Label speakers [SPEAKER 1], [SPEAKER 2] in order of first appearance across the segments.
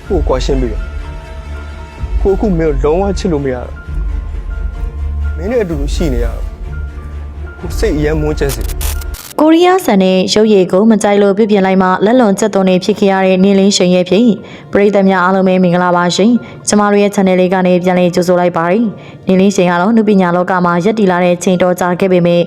[SPEAKER 1] ကိုကွာရှင်းပြီးတော့ကိုအခုမင်းလုံးဝချစ်လို့မရတော့မင်းနဲ့အတူတူရှိနေရတော့ကိုစိတ်အယမ်းမွန်းချက်စီ
[SPEAKER 2] ကိုရီးယားဆန်နဲ့ရုပ်ရည်ကိုမကြိုက်လို့ပြပြင်လိုက်မှလက်လွန်ချက်သွန်နေဖြစ်ခဲ့ရတဲ့နေလင်းရှင်ရဲ့ဖြစ်ပရိသတ်များအားလုံးပဲမင်္ဂလာပါရှင်ကျမတို့ရဲ့ channel လေးကနေပြန်လည်ကြိုဆိုလိုက်ပါတယ်နေလင်းရှင်ကတော့နုပညာလောကမှာရက်တည်လာတဲ့ချိန်တော်ကြာခဲ့ပေမဲ့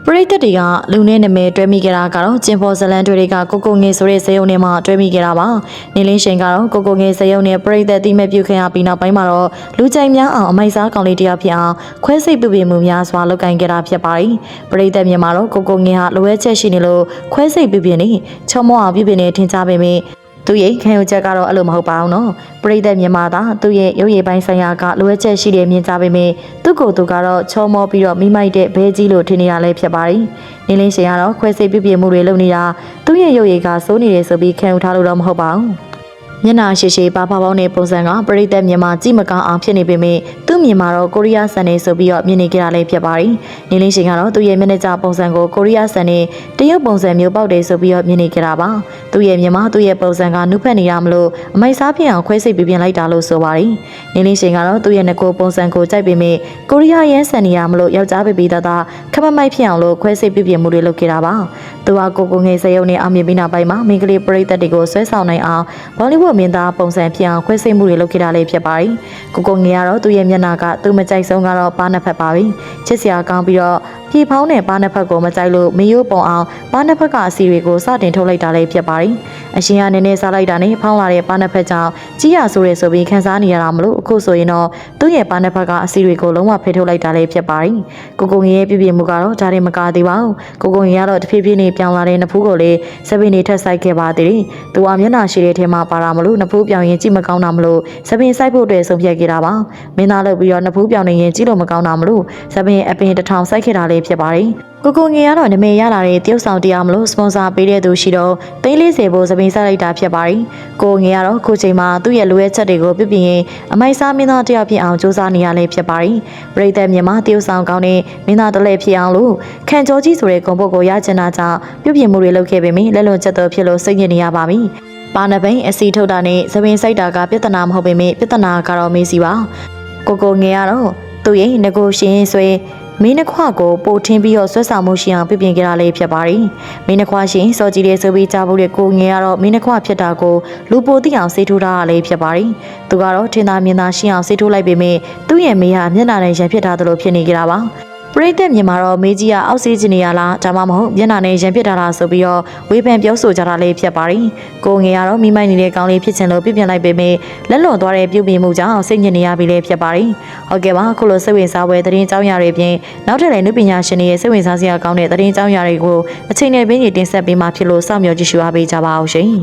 [SPEAKER 2] ပရိသတ်တွေကလူနဲ့နာမည်တွဲမိကြတာကတော့ကျင်ဖော်ဇလန်တွေကကိုကိုငယ်ဆိုတဲ့ဇယုံနဲ့မှတွဲမိကြတာပါနေလင်းရှင်ကတော့ကိုကိုငယ်ဇယုံနဲ့ပရိသတ်တိမဲ့ပြုခင်ရပြီးနောက်ပိုင်းမှာတော့လူကြိုက်များအောင်အမိုက်စားကောင်လေးတရားဖြစ်အောင်ခွဲစိတ်ပြုပြင်မှုများစွာလုပ်ကိုင်ကြတာဖြစ်ပါတယ်ပရိသတ်မြန်မာတော့ကိုကိုငယ်ဟာလိုအပ်ချက်ရှိနေလို့ခွဲစိတ်ပြုပြင်နေချောမောအောင်ပြုပြင်နေထင်ကြပေမဲ့သူရဲ့ခံယူချက်ကတော့အဲ့လိုမဟုတ်ပါဘူးနော်ပရိသတ်မြန်မာသားသူရဲ့ရုပ်ရည်ပိုင်းဆိုင်ရာကလိုအပ်ချက်ရှိတယ်မြင်ကြပေမဲ့သူ့ကိုယ်သူကတော့ချောမောပြီးတော့မိမိုက်တဲ့ဘဲကြီးလို့ထင်နေရလဲဖြစ်ပါတယ်နေလင်းရှင်ကတော့ခွဲစိတ်ပြုပြင်မှုတွေလုပ်နေတာသူ့ရဲ့ရုပ်ရည်ကစိုးနေတယ်ဆိုပြီးခံယူထားလို့တော့မဟုတ်ပါဘူးမျက်နှာရှိရှိပါပေါင်းတဲ့ပုံစံကပရိသတ်မြန်မာကြည့်မကောင်းအောင်ဖြစ်နေပေမဲ့သူ့မြန်မာတော့ကိုရီးယားဆန်နေဆိုပြီးတော့မြင်နေကြတာလည်းဖြစ်ပါတယ်။နေလင်းရှင်ကတော့သူ့ရဲ့မျက်နှာကျပုံစံကိုကိုရီးယားဆန်နေတရုတ်ပုံစံမျိုးပေါက်တယ်ဆိုပြီးတော့မြင်နေကြတာပါ။သူ့ရဲ့မြန်မာသူ့ရဲ့ပုံစံကနုဖက်နေရမလို့အမိုက်စားဖြစ်အောင်ခွဲစိတ်ပြပြင်လိုက်တာလို့ဆိုပါတယ်။နေလင်းရှင်ကတော့သူ့ရဲ့ငကိုပုံစံကိုကြိုက်ပေမဲ့ကိုရီးယားရန်ဆန်နေရမလို့ယောက်ျားပဲပြီးသားခမမိုက်ဖြစ်အောင်လို့ခွဲစိတ်ပြပြင်မှုတွေလုပ်ခဲ့တာပါ။သူကကိုငယ်စရုံနဲ့အောင်မြင်ပြီးနောက်ပိုင်းမှာမိန်းကလေးပရိသတ်တွေကိုဆွဲဆောင်နိုင်အောင်ဘောလိဝုဒ်မင်းသားပုံစံဖြစ်အောင်ခွဲစိတ်မှုတွေလုပ်ခဲ့တာလည်းဖြစ်ပါတယ်။ကိုငယ်ကတော့သူ့ရဲ့မျက်နှာကသူမကြိုက်ဆုံးကတော့ပါးနှစ်ဖက်ပါပဲ။ချစ်စရာကောင်းပြီးတော့ဖြေဖောင်းတဲ့ပါးနှစ်ဖက်ကိုမကြိုက်လို့မရိုးပုံအောင်ပါးနှစ်ဖက်ကအစီတွေကိုစတင်ထုတ်လိုက်တာလည်းဖြစ်ပါတယ်။အရှင်ကနည်းနည်းစားလိုက်တာနဲ့ဖောင်းလာတဲ့ပါးနှစ်ဖက်ကြောင့်ကြီးရဆိုရဲဆိုပြီးခန်းစားနေရတာမလို့အခုဆိုရင်တော့သူ့ရဲ့ပါးနှစ်ဖက်ကအစီတွေကိုလုံးဝဖယ်ထုတ်လိုက်တာလည်းဖြစ်ပါတယ်။ကိုငယ်ရဲ့ပြပြမှုကတော့ဒါရင်မကားသေးပါဘူး။ကိုငယ်ကတော့တဖြည်းဖြည်းနဲ့ပြောင်းလာတဲ့နဖူးကိုလည်းစပင်းနေထက်ဆိုင်ခဲ့ပါသေးတယ်။သူကမျက်နှာရှိတဲ့ထဲမှာပါတာမလို့နဖူးပြောင်းရင်ကြည့်မကောင်းတာမလို့စပင်းဆိုင်ဖို့အတွက်ဆုံးဖြတ်ခဲ့တာပါ။မင်းသားလုပ်ပြီးတော့နဖူးပြောင်းနေရင်ကြည့်လို့မကောင်းတာမလို့စပင်းအပင်တစ်ထောင်ဆိုင်ခဲ့တာလည်းဖြစ်ပါတယ်။ကိုငယ်ကတော့နမေရလာတဲ့တရုတ်ဆောင်တရားမလို့စပွန်ဆာပေးတဲ့သူရှိတော့340ဖို့စပင်းဆက်လိုက်တာဖြစ်ပါတယ်။ကိုငယ်ကတော့ခုချိန်မှာသူ့ရဲ့လိုအပ်ချက်တွေကိုပြပြင်ရင်အမိုက်စားမင်းသားတယောက်ဖြစ်အောင်စူးစမ်းနေရလဲဖြစ်ပါတယ်။ပရိသတ်မြန်မာတရုတ်ဆောင်ကောင်းတဲ့မင်းသားတလဲဖြစ်အောင်လို့ခန့်ကျော်ကြီးဆိုတဲ့ဂုဏ်ပုတ်ကိုရချင်တာကြောင့်ပြပြင်မှုတွေလုပ်ခဲ့ပေမယ့်လက်လွန်ချက်တော်ဖြစ်လို့စိတ်ညစ်နေရပါပြီ။ပါနပိန်အစီထုတ်တာနဲ့စပင်းစိုက်တာကပြဿနာမဟုတ်ပေမယ့်ပြဿနာကတော့မေးစီပါ။ကိုငယ်ကတော့သူ့ရဲ့ငကိုရှင်ဆွဲမင်းနှခွကိုပို့ထင်းပြီးတော့ဆွဲဆောင်မှုရှိအောင်ပြင်ခဲ့တာလေးဖြစ်ပါတယ်။မင်းနှခွရှင်စောကြည့်တဲ့ဆိုပြီးကြားဖို့တဲ့ကိုငယ်ကတော့မင်းနှခွဖြစ်တာကိုလူပိုသိအောင်စေးထိုးတာလေးဖြစ်ပါတယ်။သူကတော့ထင်သာမြင်သာရှိအောင်စေးထိုးလိုက်ပေမဲ့သူ့ရဲ့မေးဟာမျက်နှာနဲ့ရံဖြစ်ထားသလိုဖြစ်နေကြတာပါ။ပရိသတ်မြန်မာတော့မေးကြီးကအောက်စီးကျင်နေရလားဒါမှမဟုတ်မျက်နှာနဲ့ရံဖြစ်တာလားဆိုပြီးတော့ဝေဖန်ပြောဆိုကြတာလေးဖြစ်ပါတယ်။ကိုငယ်ကတော့မိမိုက်နေတဲ့ကောင်းလေးဖြစ်ချင်လို့ပြပြင်လိုက်ပေမဲ့လက်လွန်သွားတဲ့ပြုပြင်မှုကြောင့်စိတ်ညစ်နေရပြီလေဖြစ်ပါတယ်။ဟုတ်ကဲ့ပါခုလိုစိတ်ဝင်စားပွဲသတင်းကြောင်းရာတွေပြင်နောက်ထပ်လည်းနုပညာရှင်တွေရဲ့စိတ်ဝင်စားစရာကောင်းတဲ့သတင်းကြောင်းရာတွေကိုအချိန်နဲ့ပြင်းတင်ဆက်ပေးမှဖြစ်လို့စောင့်မျှော်ကြည့်ရှုအားပေးကြပါအောင်ရှင်။